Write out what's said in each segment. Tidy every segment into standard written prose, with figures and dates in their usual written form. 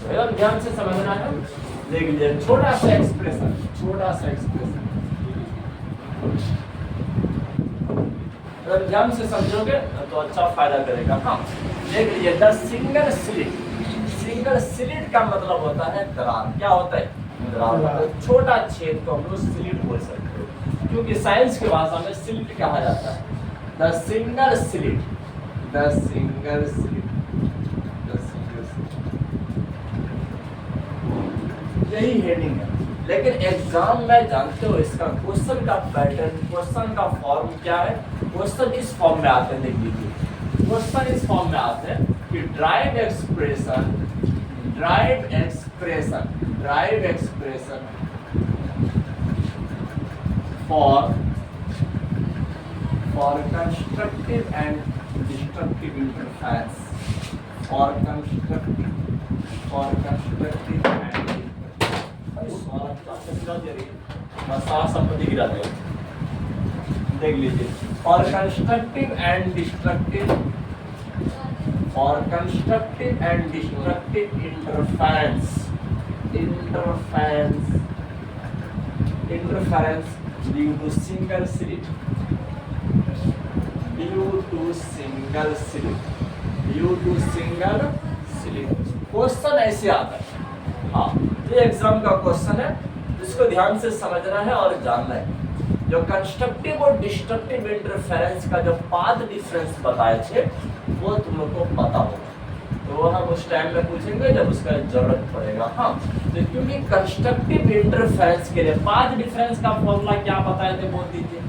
एकदम ध्यान से समझना है। देख लीजिए छोटा सा एक्सप्रेशन, अगर ध्यान से समझोगे तो अच्छा फायदा करेगा। हाँ देख लीजिए द सिंगल स्लिट का मतलब होता है दरार। क्या होता है? दरार। मतलब छोटा छेद को हम लोग स्लिट बोल सकते हैं, क्योंकि साइंस की भाषा में स्लिट कहा जाता है। द सिंगल स्लिट, यही हेडिंग है। लेकिन एग्जाम में जानते हो इसका क्वेश्चन का पैटर्न, क्वेश्चन का फॉर्म क्या है? क्वेश्चन इस फॉर्म में आते हैं। देख लीजिए क्वेश्चन इस फॉर्म में आते हैं कि drive expression for constructive and destructive interference, संपत्ति गिरा दे। देख लीजिए for constructive and destructive interference due to single slit, question ऐसे आता है। हाँ ये एग्जाम का क्वेश्चन है, इसको ध्यान से समझना है और जानना है। जो कंस्ट्रक्टिव और डिस्ट्रक्टिव इंटरफेरेंस का जो पाथ डिफरेंस बताए थे वो तुम लोग को पता होगा, तो हम उस टाइम में पूछेंगे जब उसका जरूरत पड़ेगा। हाँ तो क्योंकि कंस्ट्रक्टिव इंटरफेरेंस के लिए पाथ डिफरेंस का फॉर्मूला क्या बताए थे बोल दीजिए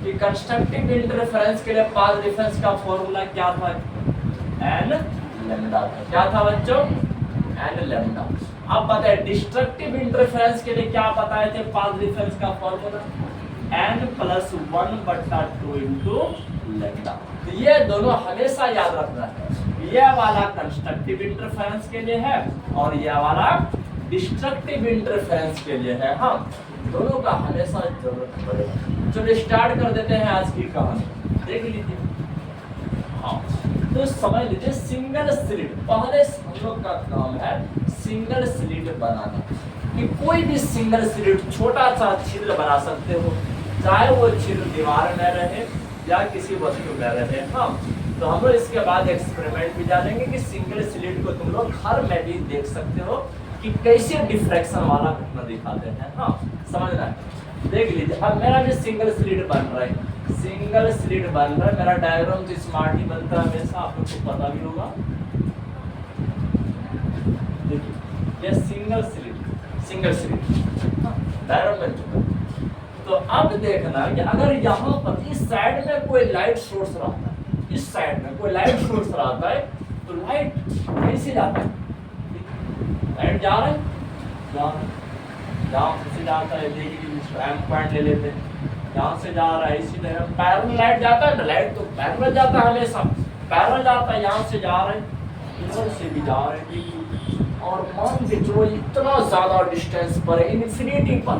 कि कंस्ट्रक्टिव इंटरफेरेंस के लिए पाथ डिफरेंस का फॉर्मूला क्या था? एन लैम्डा था। क्या था बच्चों? N lambda. अब बताए डिस्ट्रक्टिव इंटरफेरेंस के लिए क्या बताए थे पाथ डिफरेंस का फॉर्मूला? n + 1/2 into lambda. तो ये दोनों हमेशा याद रखना है। ये वाला कंस्ट्रक्टिव इंटरफेरेंस के लिए है और ये वाला डिस्ट्रक्टिव इंटरफेरेंस के लिए है। हाँ दोनों का हमेशा जरूरत पड़ेगा। चलिए स्टार्ट कर देते हैं आज की कहानी। देख लीजिए हाँ तो समझ लीजिए सिंगल स्लिट। पहले हम लोग का काम है सिंगल स्लिट बनाना, कि कोई भी सिंगल स्लिट छोटा सा छिद्र बना सकते हो, चाहे वो छिद्र दीवार में रहे या किसी वस्तु में रहे। हाँ तो हम लोग इसके बाद एक्सपेरिमेंट भी जानेंगे कि सिंगल स्लिट को तुम लोग घर में भी देख सकते हो कि कैसे डिफ्रैक्शन वाला घटना दिखाते हैं। हाँ समझना है। देख लीजिए अब मेरा भी सिंगल स्लिट बन रहा है, मेरा डायग्राम तो स्मार्ट ही बनता है हमेशा, आप लोग को पता भी होगा। देखिए ये सिंगल स्लिट डायग्राम बन चुका है। तो अब देखना कि अगर यहाँ पर इस साइड में कोई लाइट सोर्स रहता है, इस साइड में कोई लाइट सोर्स रहता है तो लाइट कैसे जाता है? लाइट जा रहा है, जहाँ से जाता है देखिए एम पॉइंट ले लेते हैं, जहाँ से जा रहा है इसी तरह पैरेलल लाइट जाता है ना, लाइट तो पैरेलल जाता है, हमेशा पैरेलल जाता है। यहाँ से जा रहे हैं, इधर से भी जा रहे हैं, और मान के चलो इतना ज्यादा डिस्टेंस पर है, इन्फिनिटी पर,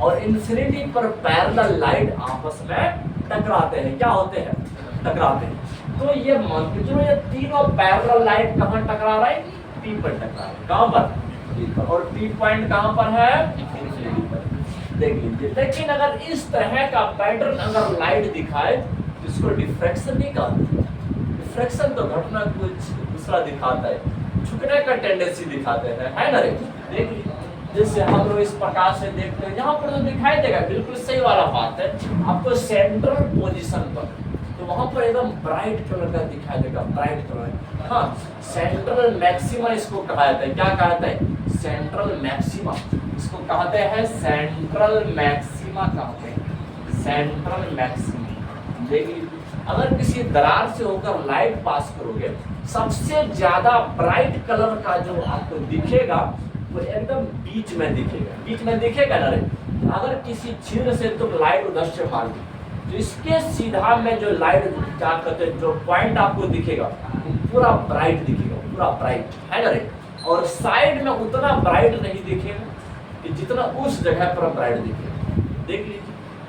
और इन्फिनिटी पर पैरेलल लाइट आपस में टकराते हैं। क्या होते हैं? टकराते हैं। तो ये मान के चलो ये तीनों पैरेलल लाइट कहाँ टकरा रहा है? पी पर टकरा रहा है। कहाँ पर? पी पर। और पी पॉइंट कहाँ पर है? इन्फिनिटी पर। देख लीजिए लेकिन अगर इस तरह का पैटर्न अगर लाइट दिखाए तो इसको डिफ्रैक्शन नहीं कहते। डिफ्रैक्शन तो घटना कुछ दूसरा दिखाता है, झुकने का टेंडेंसी दिखाते हैं, है ना रे? देख लीजिए जैसे हम लोग इस प्रकार से देखते हैं, यहाँ पर तो दिखाई देगा, बिल्कुल सही वाला बात है। आपको सेंट्रल पोजीशन पर तो वहां पर एकदम ब्राइट कलर का दिखाई देगा, ब्राइट कलर। हाँ सेंट्रल मैक्सिमा इसको कहा जाता है। क्या कहते हैं? Central maxima. इसको कहते हैं सेंट्रल मैक्सिमा कहते हैं, सेंट्रल मैक्सिमा। देखिए अगर किसी दरार से होकर लाइट पास करोगे, सबसे ज्यादा ब्राइट कलर का जो आपको दिखेगा वो एकदम बीच में दिखेगा ना रे। अगर किसी छिद्र से तुम लाइट उधर से मार दी तो इसके सीधा में जो लाइट क्या कहते हैं, जो पॉइंट आपको दिखेगा पूरा ब्राइट दिखेगा, पूरा ब्राइट, है ना रे। और साइड में उतना ब्राइट नहीं दिखेगा कि जितना उस जगह पर ब्राइट दिखेगा। देख लीजिए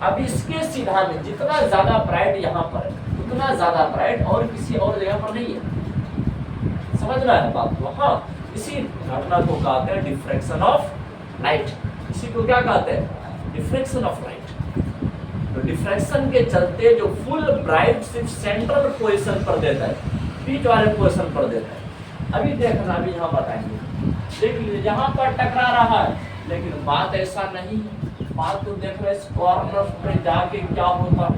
अब इसके सीधा में जितना ज्यादा ब्राइट यहाँ पर है उतना ज्यादा ब्राइट और किसी और जगह पर नहीं है। समझ रहा है बात को? हाँ इसी घटना को कहते हैं डिफ्रैक्शन ऑफ लाइट। इसी को क्या कहते हैं? Diffraction of light. तो डिफ्रैक्शन के चलते जो फुल ब्राइट सिर्फ सेंट्रल पोजीशन पर देता है, बीच वाले पोजीशन पर देता है। अभी देखना, अभी यहाँ बताएंगे, देख लीजिए यहाँ पर टकरा रहा है, लेकिन बात ऐसा नहीं है। बात तो देख रहे, इस कॉर्नर पे जाके क्या होता है,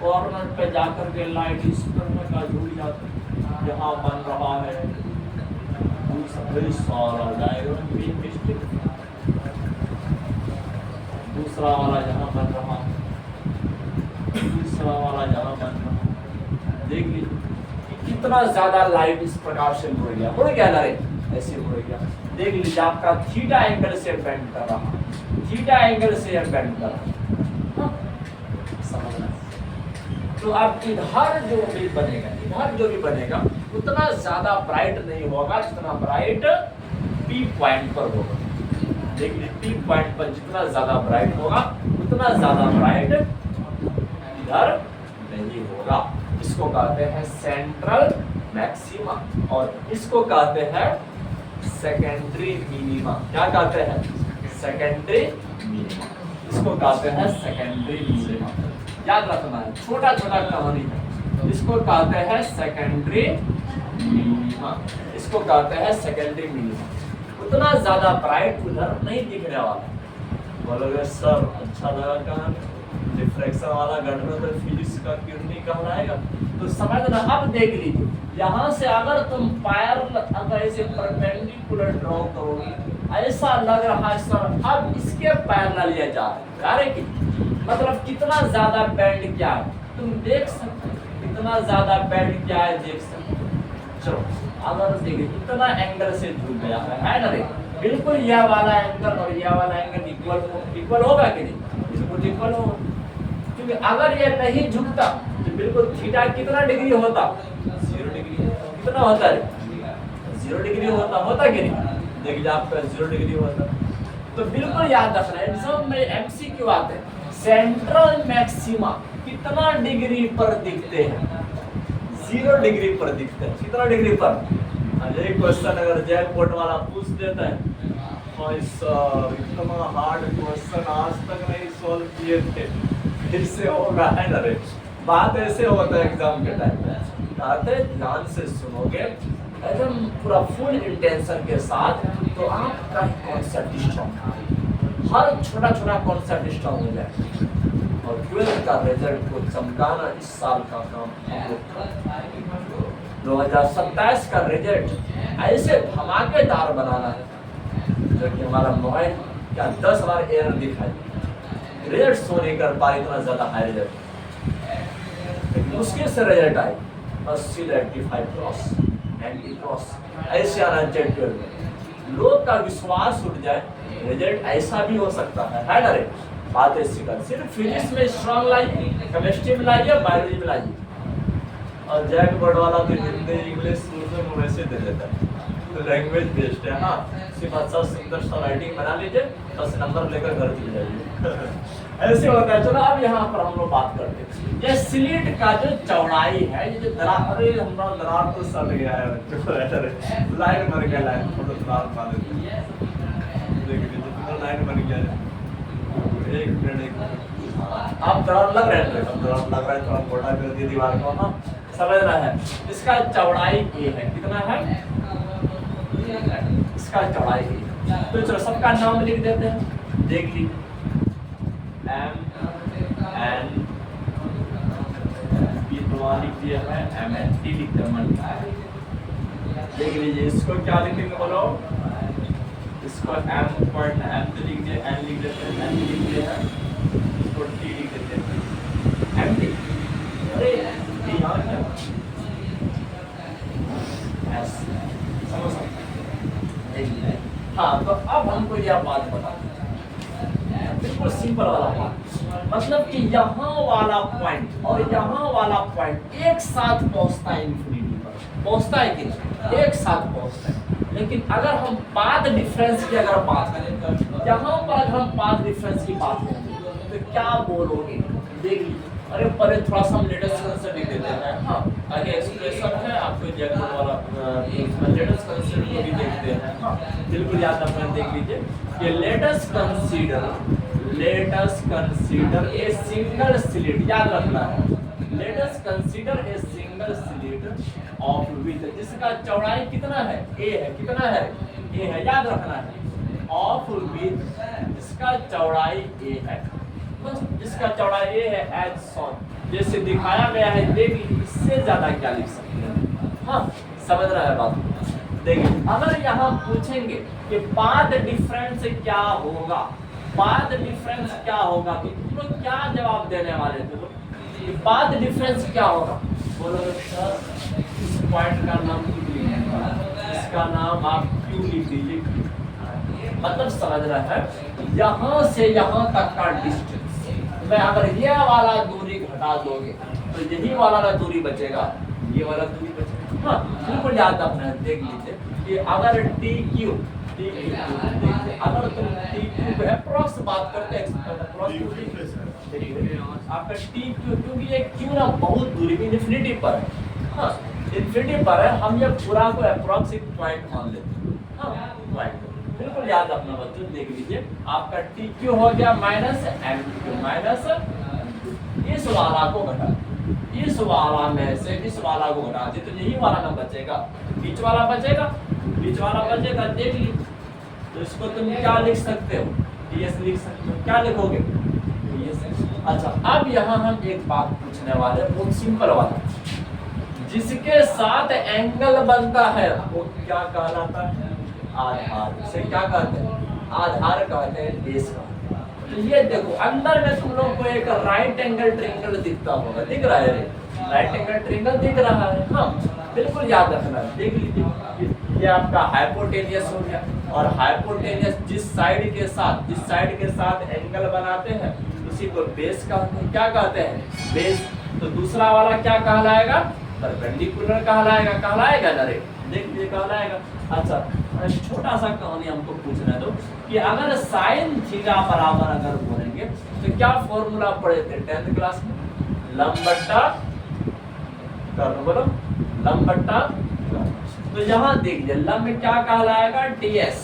कॉर्नर पे जाकर के लाइट इस तरह का जुड़ जाता है, यहाँ बन रहा है सारा डायग्राम भी मिस्टेक। दूसरा वाला जहाँ बन रहा है, दूसरा वाला जहाँ बन रहा है, देख लीजिए कितना ज्यादा लाइट इस प्रकार से मुड़ गया ना रे, ऐसे मुड़ गया। देख लीजिए आपका थीटा एंगल से बेंड कर रहा, थीटा एंगल से बेंड कर रहा, समझना। तो अब इधर जो भी बनेगा, इधर जो भी बनेगा उतना ज्यादा ब्राइट नहीं होगा जितना ब्राइट पी पॉइंट पर होगा। देख लीजिए पी पॉइंट पर जितना ज्यादा ब्राइट होगा उतना ज्यादा ब्राइट इधर नहीं होगा। इसको कहते हैं सेंट्रल मैक्सिमा और इसको कहते हैं सेकेंडरी मिनिमा। क्या कहते हैं? Secondary minima. इसको कहते हैं सेकेंडरी मिनिमा। याद रखना है, छोटा छोटा कहानी है। इसको कहते हैं सेकेंडरी मिनिमा, इसको कहते हैं सेकेंडरी मिनिमा। उतना ज्यादा ब्राइट उधर नहीं दिखने वाला। बोलोगे सर अच्छा लगा कहानी, डिफ्रैक्शन वाला घटना तो फिजिक्स का किरनी कहलाएगा। तो समझना, अब देख लीजिए यहाँ से अगर तुम पैरेलल अगर ऐसे परपेंडिकुलर ड्रॉ करोगे, ऐसा लग रहा है सर अब इसके पैरेलल ये जा रहा है कि मतलब कितना ज्यादा बैंड क्या है तुम देख सकते हो, कितना ज्यादा बैंड क्या है देख सकते हो। चलो अगर देखिए इतना एंगल से जुड़ गया है ना रे, बिल्कुल यह वाला एंगल और यह वाला एंगल इक्वल होगा कि नहीं? बिल्कुल इक्वल होगा, क्योंकि अगर यह नहीं झुकता तो बिल्कुल थीटा कितना डिग्री होता? 0 डिग्री। कितना होता है? 0 डिग्री होता कि नहीं? देखिए आपका 0 डिग्री होता। तो बिल्कुल याद रखना, एग्जाम में एमसीक्यू आते हैं, सेंट्रल मैक्सिमा कितना डिग्री पर दिखते हैं? 0 डिग्री पर दिखते हैं। कितना डिग्री पर? यही क्वेश्चन अगर जैकपॉट वाला पूछ देता है, इतना हार्ड क्वेश्चन आज तक नहीं सॉल्व किए थे, फिर से होगा है ना रे। बात ऐसे होता है एग्जाम के टाइम पे, आते ध्यान से सुनोगे एकदम पूरा फुल इंटेंशन के साथ, तो आपका कॉन्सेप्ट स्ट्रॉन्ग, हर छोटा छोटा कॉन्सेप्ट स्ट्रॉन्ग हो जाए। और 12th का रिजल्ट को चमकाना इस साल का काम हम लोग का। 2027 का रिजल्ट ऐसे धमाकेदार बनाना है जो कि हमारा मोबाइल क्या 10 बार एरर दिखाए, रिजल्ट शो नहीं कर पा इतना ज्यादा हाई रिजल्ट, मुश्किल से रिजल्ट आए 80 85 क्रॉस 90 क्रॉस ऐसे आना जेट 12 में। लोग का विश्वास उठ जाए, रिजल्ट ऐसा भी हो सकता है ना रे। बात ऐसी कर, सिर्फ फिजिक्स में स्ट्रॉन्ग लाइए, केमिस्ट्री में लाइए, बायोलॉजी में लाइए। और जैकपॉट वाला तो हिंदी इंग्लिश उर्दू में वैसे दे देता है, तो लैंग्वेज बेस्ड है। हाँ सिर्फ अच्छा सुंदर सा राइटिंग बना लीजिए, 10 नंबर लेकर घर चले जाइए ऐसे होता है। चलो अब यहाँ पर हम लोग बात करते हैं, ये स्लिट का जो चौड़ाई है, ये जो दरार, अरे हमारा दरार तो सड़ गया है, लाइन बन गया, लाइन फोटो दरार बना देते हैं, देखिए कितना लाइन बन गया है। एक मिनट आप दरार लग रहे हैं, दरार लग रहा है तो आप मोटा कर दिए दीवार को। हाँ समझ रहा है, इसका चौड़ाई ये है, कितना है इसका चौड़ाई ये। तो चलो सबका नाम लिख देते हैं, देख लीजिए एम एन पी तो लिख दिया है, एम एन टी लिख दिया। देख लीजिए इसको क्या लिखेंगे बोलो, इसको एम पॉइंट एम तो लिख दिया, एन लिख देते हैं, एन लिख दिया है, इसको टी लिख देते हैं, एम टी। अरे टी यहाँ क्या एस समझ सकते हैं। हाँ तो अब हमको यह बात बता, बिल्कुल सिंपल वाला बात, मतलब कि यहाँ वाला पॉइंट और यहाँ वाला पॉइंट एक साथ पहुँचता है इंफिनिटी पर, पहुँचता है कि एक साथ पहुँचता है। लेकिन अगर हम पाथ डिफरेंस की अगर बात करें, यहाँ पर अगर हम पाथ डिफरेंस की बात करें तो क्या बोलोगे? देख लीजिए अरे पर थोड़ा सा हम लेटेस्ट कंसेप्ट देते हैं। हाँ, आगे एक्सप्रेशन है आपको जैक्सन वाला, उसमें लेटेस्ट कंसेप्ट को भी देखते हैं। हाँ, बिल्कुल याद अपने देख लीजिए कि latest consider a single slit, याद रखना है। Latest consider a single slit of with, जिसका चौड़ाई कितना है, ए है, कितना है, ए है, याद रखना है। ऑफ विथ, जिसका चौड़ाई ए है, जिसका चौड़ाई ए है, एज शॉन, जैसे दिखाया गया है। देखिए इससे ज्यादा क्या लिख सकते हैं। हाँ, समझ रहा है बात। देखिए अगर यहाँ पूछेंगे कि पाथ डिफरेंस क्या होगा, पाथ डिफरेंस क्या होगा, तो तुम लोग क्या जवाब देने वाले थे? तो पाथ डिफरेंस क्या होगा? बोलोगे सर इस पॉइंट का नाम क्यों लिखा, इसका नाम आप क्यों लिख दीजिए। मतलब समझ रहा है, यहाँ से यहाँ तक का डिस्टेंस मैं अगर ये वाला दूरी घटा दोगे तो यही वाला दूरी बचेगा, ये वाला दूरी बचेगा। हाँ, बिल्कुल याद अपने देख लीजिए कि अगर टी क्यू अगर तुम टी क्यू पे अप्रॉक्स बात करते हैं, आपका टी क्यू, क्योंकि ये क्यू ना बहुत दूरी इन्फिनिटी पर है। हाँ, इन्फिनिटी पर है, हम ये पूरा को अप्रॉक्स एक पॉइंट मान लेते हैं। हाँ, पॉइंट बिल्कुल याद अपना बच्चों देख लीजिए, आपका टी क्यू हो गया माइनस एम क्यू, माइनस इस वाला को घटा, इस वाला में से इस वाला को घटा दे तो यही वाला ना बचेगा, बीच वाला बचेगा, बीच वाला बचेगा। देख लीजिए तो इसको तुम क्या लिख सकते हो, टीएस लिख सकते हो। क्या लिखोगे, टीएस। अच्छा, अब यहाँ हम एक बात पूछने वाले हैं, बहुत सिंपल वाला, जिसके साथ एंगल बनता है वो क्या कहलाता है, आधार। से क्या कहते हैं, आधार कहते हैं, बेस कहते हैं। तो ये देखो अंदर में तुम लोग को एक राइट एंगल ट्रायंगल दिखता होगा, दिख रहा है, राइट एंगल ट्रायंगल दिख रहा है। हाँ, बिल्कुल याद रखना है। देख लीजिए ये आपका हाइपोटेनियस हो गया, और हाइपोटेनियस जिस साइड के साथ एंगल बनाते हैं उसी को बेस कहते हैं। क्या कहते हैं, बेस। तो दूसरा वाला क्या कहलाएगा, परपेंडिकुलर कहलाएगा ना रे, देख लीजिए कहलाएगा। अच्छा, छोटा सा कहानी हमको पूछना दो कि अगर साइन थीटा बराबर अगर बोलेंगे तो क्या फॉर्मूला पढ़े थे 10th क्लास में, लंब बट्टा कर्ण, बोलो लंब बट्टा कर्ण। तो यहाँ देखिए लंब क्या कहलाएगा, टीएस,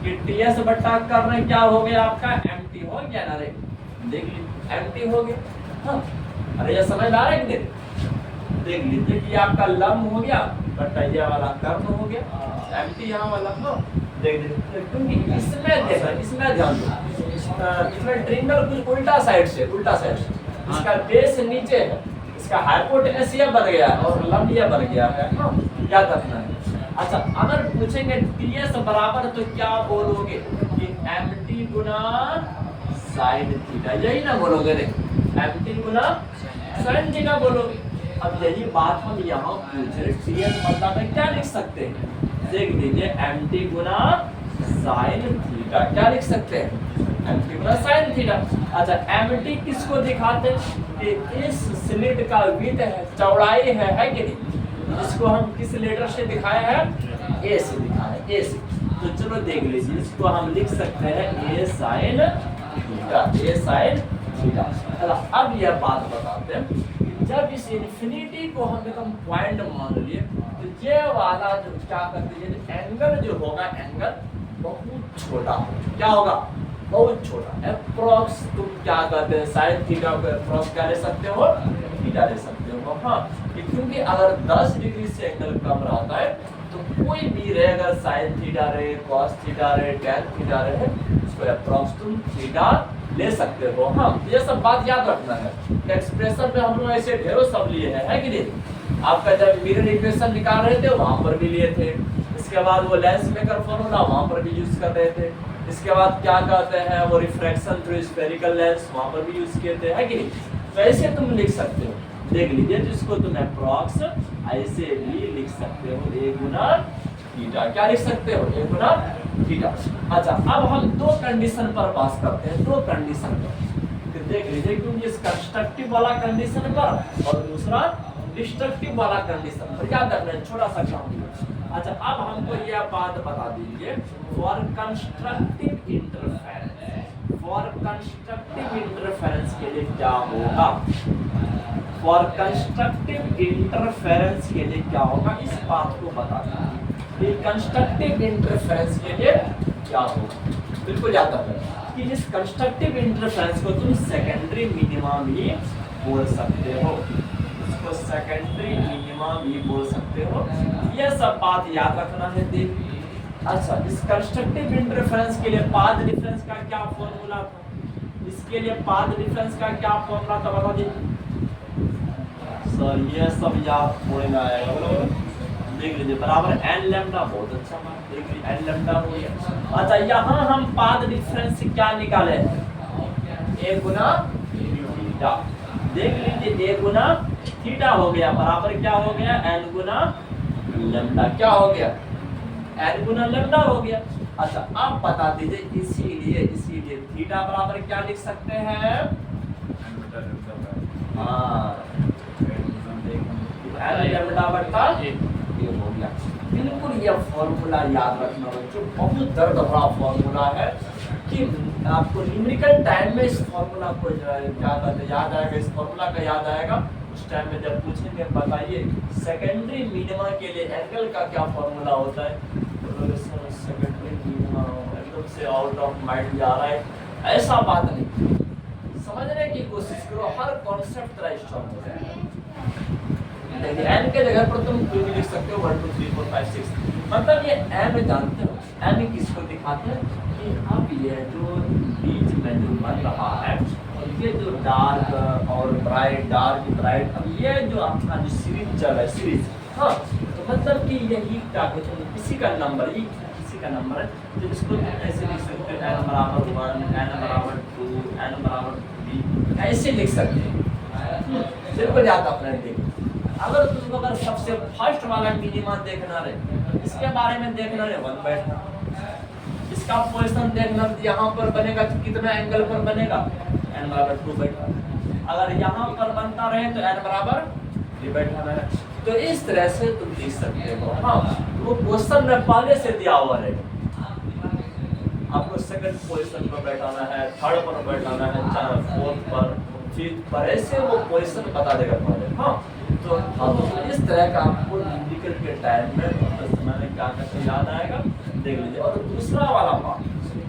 कि टीएस बट्टा कर्ण क्या हो गया आपका, एमटी हो गया ना रे, देख लीजिए एमटी हो गया। हाँ, अरे ये समझ आ रहा है कि नहीं, देख लीजिए कि आपका लंब हो गया बट्टा ये वाला कर्ण हो गया, एमटी यहाँ वाला। हाँ, देख लीजिए क्योंकि इसमें ध्यान दो, इसमें ट्रायंगल कुछ उल्टा साइड से, इसका बेस नीचे है, इसका हाइपोटेनस ये बन गया है और लंब ये बन गया है। हाँ, याद रखना है। अच्छा, अगर पूछेंगे टीएस बराबर तो क्या बोलोगे कि एमटी गुना साइन थीटा, यही ना बोलोगे रे, एमटी गुना साइन थीटा बोलोगे। अब यही बात हम यहाँ पूछ रहे, टीएस मतलब में क्या लिख सकते हैं, देख लीजिए एमटी गुना साइन थीटा, क्या लिख सकते हैं, एमटी गुना साइन थीटा। अच्छा, एमटी किसको दिखाते हैं कि इस स्लिट का विड्थ है, चौड़ाई है कि नहीं, इसको हम किस लेटर से दिखाए हैं, ए से दिखाए, ए से। तो चलो देख लीजिए, इसको हम लिख सकते हैं ए साइन थीटा, ए साइन थीटा। अब यह बात बताते हैं, जब इस इन्फिनिटी को हम एकदम पॉइंट मान लिए तो ये वाला जो क्या करते हैं, एंगल जो होगा, एंगल बहुत छोटा होगा। क्या होगा, बहुत छोटा। अप्रॉक्स तुम क्या कहते हैं, साइन थीटा को अप्रॉक्स क्या ले सकते हो, थीटा ले सकते हो। हाँ, क्योंकि अगर 10 डिग्री से एंगल कम रहता है तो कोई भी रहे, अगर साइन थीटा रहे, कॉस थीटा रहे, टैन थीटा रहे, उसको अप्रॉक्स तुम थीटा ले सकते हो। हाँ, ये सब बात याद रखना है। एक्सप्रेशन में हम लोग ऐसे ढेरों सब लिए हैं, है कि नहीं। आपका जब मिरर इक्वेशन निकाल रहे थे वहां पर भी लिए थे, इसके बाद वो लेंस मेकर फॉर्मूला वहां पर भी यूज कर रहे थे, इसके बाद क्या कहते हैं वो रिफ्रैक्शन थ्रू स्फेरिकल लेंस वहां पर भी यूज किए थे, है कि नहीं। तो ऐसे तुम लिख सकते हो, देख लीजिए, जिसको तुम अप्रॉक्स ऐसे भी लिख सकते हो, ए गुना थीटा, क्या लिख सकते हो, ए गुना थीटा। अच्छा, अब हम दो कंडीशन पर बात करते हैं, दो कंडीशन पर, देख लीजिए, क्योंकि इस कंस्ट्रक्टिव वाला कंडीशन पर और दूसरा डिस्ट्रक्टिव वाला कंडीशन पर, याद रखना छोटा सा काम। अच्छा, अब हमको यह बात बता दीजिए, for constructive interference, for constructive interference के लिए क्या होगा, फॉर कंस्ट्रक्टिव इंटरफेरेंस के लिए क्या होगा, इस बात को बता दीजिए कि कंस्ट्रक्टिव इंटरफेरेंस के लिए क्या होगा। बिल्कुल याद रखना कि इस कंस्ट्रक्टिव इंटरफेरेंस को तुम सेकेंडरी मिनिमा भी बोल सकते हो, इसको सेकेंडरी मिनिमा भी बोल सकते हो। यह सब बात याद रखना है। देख अच्छा, इस कंस्ट्रक्टिव इंटरफेरेंस के लिए पाथ डिफरेंस का क्या फॉर्मूला था, इसके लिए पाथ डिफरेंस का क्या फॉर्मूला था बता दीजिए सर। ये सब याद थोड़े ना आएगा, बोलो देख लीजिए बराबर एन लैम्डा। बहुत अच्छा बात, देख लीजिए एन लैम्डा हो गया। अच्छा, यहाँ हम पाथ डिफरेंस क्या निकाले, ए गुना थीटा। देख लीजिए ए गुना थीटा हो गया बराबर क्या हो गया, एन गुना लैम्डा। क्या हो गया, एन गुना लैम्डा हो गया। अच्छा, अब बता दीजिए इसीलिए थीटा बराबर क्या लिख सकते हैं, हाँ एन लैम्डा बटा ये हो गया। बिल्कुल ये फॉर्मूला याद रखना बच्चों, बहुत दर्द भरा फॉर्मूला है कि आपको न्यूमेरिकल टाइम में इस फॉर्मूला को याद आएगा, इस फॉर्मूला का याद आएगा उस टाइम में जब पूछेंगे बताइए सेकेंडरी मिनिमा के लिए एंगल का क्या फॉर्मूला होता है। तो सेकेंडरी मिनिमा एकदम से आउट ऑफ माइंड जा रहा है, ऐसा बात नहीं, समझने की कोशिश करो, हर कॉन्सेप्ट तरह स्ट्रॉन्ग हो जाएगा। एन के जगह पर तुम भी लिख सकते हो 1 2 3 4 5 6, मतलब ये एन जानते हो, एन किसको दिखाते हैं कि अब ये जो बीच में जो बन रहा है और ये जो डार्क और ब्राइट, डार्क ब्राइट, अब ये जो अपना जो सीरीज चल रहा है सीरीज, हाँ तो मतलब कि यही क्या कहते हैं, किसी का नंबर, ये किसी का नंबर है, तो इसको ऐसे लिख सकते हो एन बराबर 1, एन बराबर 2, एन बराबर 3, ऐसे लिख सकते हैं। बिल्कुल याद अपने देखो, अगर तुमको अगर सबसे फर्स्ट वाला मिनिमा देखना रहे, इसके बारे में देखना रहे 1 बैठना, इसका पोजीशन देखना यहाँ पर बनेगा तो कितना एंगल पर बनेगा, n बराबर 2 बैठना। अगर यहाँ पर बनता रहे तो n बराबर 3 बैठना है। तो इस तरह से तुम लिख सकते हो। हाँ, वो क्वेश्चन में पहले से दिया हुआ रहेगा, आपको सेकंड पोजीशन पर बैठाना है, थर्ड पर बैठाना है, फोर्थ पर, फिफ्थ पर, ऐसे वो पोजीशन बता देगा पहले। हाँ तो अब इस तरह का आपको न्यूमेरिकल के टाइम में समय में क्या करते याद आएगा, देख लीजिए। और दूसरा वाला बात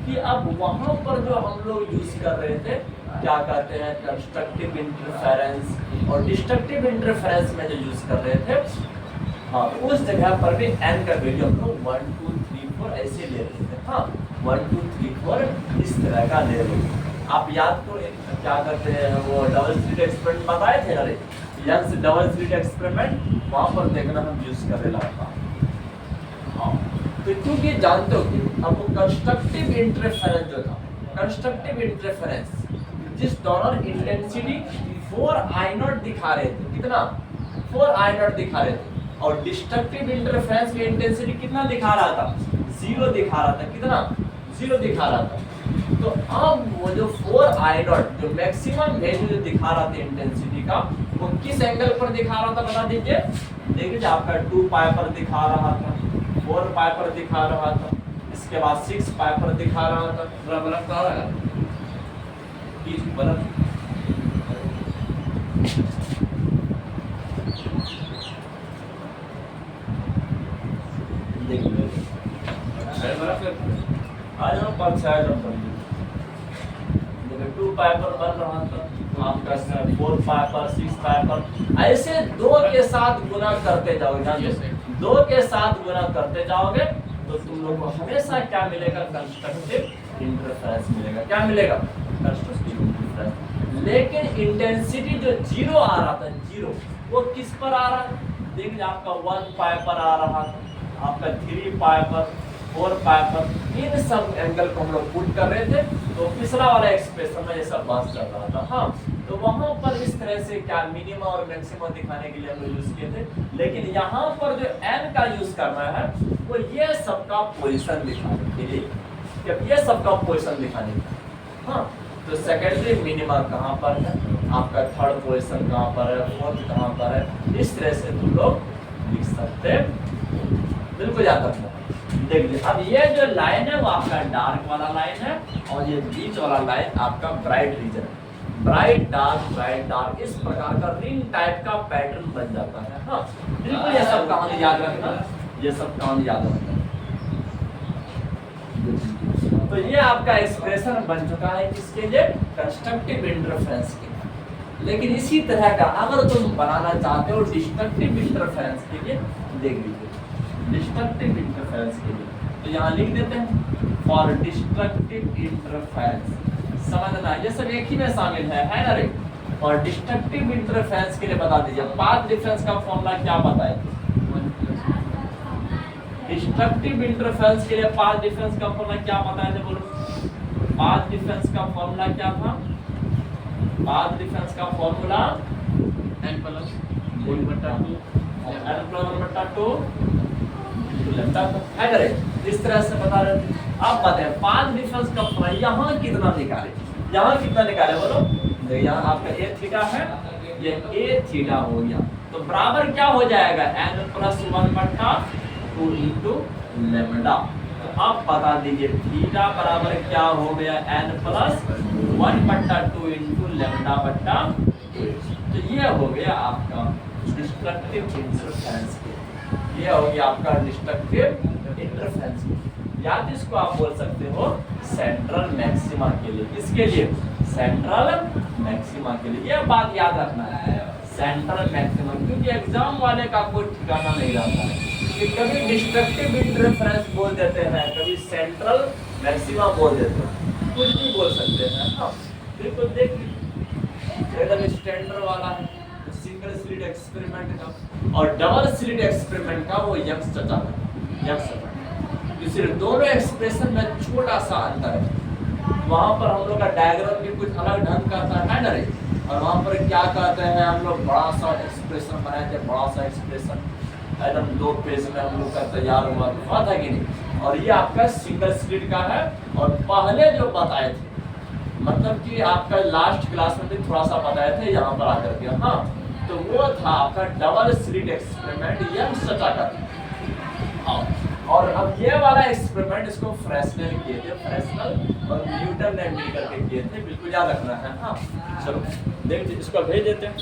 कि अब वहाँ पर जो हम लोग यूज कर रहे थे क्या कहते हैं, कंस्ट्रक्टिव इंटरफेरेंस और डिस्ट्रक्टिव इंटरफेरेंस में जो यूज कर रहे थे, हाँ उस जगह पर भी एन का वैल्यू हम लोग 1 2 3 4 ऐसे ले रहे थे। हाँ 1 2 3 4 इस तरह का ले रहे थे। आप याद तो क्या करते हैं, वो डबल स्लिट एक्सपेरिमेंट बताए थे, अरे यंग्स डबल स्लिट एक्सपेरिमेंट, वहाँ पर देखना हम यूज कर रहे था। हाँ तो क्योंकि जानते हो कि अब कंस्ट्रक्टिव इंटरफेरेंस जो था, कंस्ट्रक्टिव इंटरफेरेंस जिस दौरान इंटेंसिटी 4I0 दिखा रहे थे, कितना 4I0 दिखा रहे थे, और डिस्ट्रक्टिव इंटरफेरेंस की इंटेंसिटी कितना दिखा रहा था, 0 दिखा रहा था, कितना 0 दिखा रहा था। तो अब वो जो 4I0 जो मैक्सिमम वैल्यू दिखा रहा था इंटेंसिटी का, वो किस एंगल पर दिखा रहा था बता दीजिए। देखिए आपका 2π पर दिखा रहा था, 4π पर दिखा रहा था, इसके बाद 6π पर दिखा रहा था। पूरा बल्ब कहाँ रहा है, बल्ब देखिए आज हम पर शायद हम 2π पर बन रहा था, आपका 4π पर 6π पर, ऐसे 2 के साथ गुना करते जाओगे, 2 के साथ गुना करते जाओगे तो तुम लोग को हमेशा क्या मिलेगा, कंस्ट्रक्टिव इंटरफेरेंस मिलेगा। क्या मिलेगा, कंस्ट्रक्टिव इंटरफेरेंस। लेकिन इंटेंसिटी जो 0 आ रहा था, 0 वो किस पर आ रहा है, देखिए आपका 1π पर आ रहा था, आपका 3π पर, 4π पर, इन सब एंगल को हम लोग पुट कर रहे थे। तो पिछला वाला एक्सप्रेशन में ये सब बात चल रहा था। हाँ तो वहां पर इस तरह से क्या मिनिमम और मैक्सिमम दिखाने के लिए हम लोग यूज किए थे, लेकिन यहाँ पर जो n का यूज करना है वो ये सबका पोजीशन दिखाने के लिए, जब ये सबका पोजीशन दिखाने के लिए। हाँ तो सेकेंडरी मिनिमा कहाँ पर है, आपका थर्ड पोजीशन कहाँ पर है, फोर्थ कहाँ पर है, इस तरह से तुम लोग लिख सकते हैं। बिल्कुल याद रखना। देख लीजिए अब ये जो लाइन है वो आपका डार्क वाला लाइन है और ये बीच वाला लाइन आपका ब्राइट रीजन है। ब्राइट डार्क इस प्रकार का रिंग टाइप का पैटर्न बन जाता है। हाँ बिल्कुल ये सब कहानी याद रखना, ये सब कहानी याद रखना। तो ये आपका एक्सप्रेशन बन चुका है किसके लिए, कंस्ट्रक्टिव इंटरफेरेंस के लिए। लेकिन इसी तरह का अगर तुम बनाना चाहते हो डिस्ट्रक्टिव इंटरफेरेंस के लिए, देख लीजिए डिस्ट्रक्टिव इंटरफेरेंस के लिए, तो यहाँ लिख देते हैं फॉर डिस्ट्रक्टिव इंटरफेरेंस। समझना ये सब एक ही में शामिल है ना रे। और डिस्ट्रक्टिव इंटरफेरेंस के लिए बता दीजिए पाथ डिफरेंस का फॉर्मूला क्या बताए। डिस्ट्रक्टिव इंटरफेरेंस के लिए पाथ डिफरेंस का फॉर्मूला क्या बताया थे, बोलो। पाथ डिफरेंस का फॉर्मूला क्या था, पाथ डिफरेंस का फॉर्मूला n प्लस 1/2 लैम्डा है ना। इस तरह से बता रहे थे। अब बताएं पाथ डिफरेंस का फॉर्मूला यहाँ कितना निकाले, यहाँ कितना निकाले बोलो। देखिए यहाँ आपका a थीटा है, ये a थीटा हो गया, तो बराबर क्या हो जाएगा n प्लस 1/2 इंटू लैम्डा। तो अब बता दीजिए थीटा बराबर क्या हो गया n प्लस 1/2 इंटू लैम्डा बट्टा 2। तो ये हो गया आपका डिस्ट्रक्टिव इंटरफेरेंस, ये हो गया आपका डिस्ट्रक्टिव इंटरफेरेंस। या तो इसको आप बोल सकते हो सेंट्रल मैक्सिमा के लिए, किसके लिए, सेंट्रल मैक्सिमा के लिए। ये बात याद रखना है सेंट्रल मैक्सिमा, क्योंकि एग्जाम वाले का कोई ठिकाना नहीं रहता है कि कभी डिस्ट्रक्टिव इंटरफेरेंस बोल देते हैं, कभी सेंट्रल मैक्सिमा बोल देते हैं, कुछ भी बोल सकते हैं। हाँ बिल्कुल देख एकदम स्टैंडर्ड वाला है सिंगल स्लिट एक्सपेरिमेंट का, और डबल स्लिट एक्सपेरिमेंट का वो यंग्स चचा है, यंग्स चचा। सिर्फ दोनों एक्सप्रेशन में छोटा सा अंतर है, वहाँ पर हम लोग का डायग्राम भी कुछ अलग ढंग का था है ना रे। और वहाँ पर क्या कहते हैं हम लोग बड़ा सा एक्सप्रेशन बनाए थे, बड़ा सा एक्सप्रेशन एकदम 2 पेज में हम लोग का तैयार हुआ था कि नहीं। और ये आपका सिंगल स्लिट का है, और पहले जो बताए थे मतलब कि आपका लास्ट क्लास में भी थोड़ा सा बताए थे यहाँ पर आकर के। हाँ तो वो था आपका डबल स्लिट एक्सपेरिमेंट यंग्स चचा का। हाँ और अब ये वाला एक्सपेरिमेंट इसको फ्रेस्नेल किए थे, फ्रेस्नेल और न्यूटन ने मिलकर के किए थे, बिल्कुल याद रखना है। हाँ चलो देख इसको भेज देते हैं।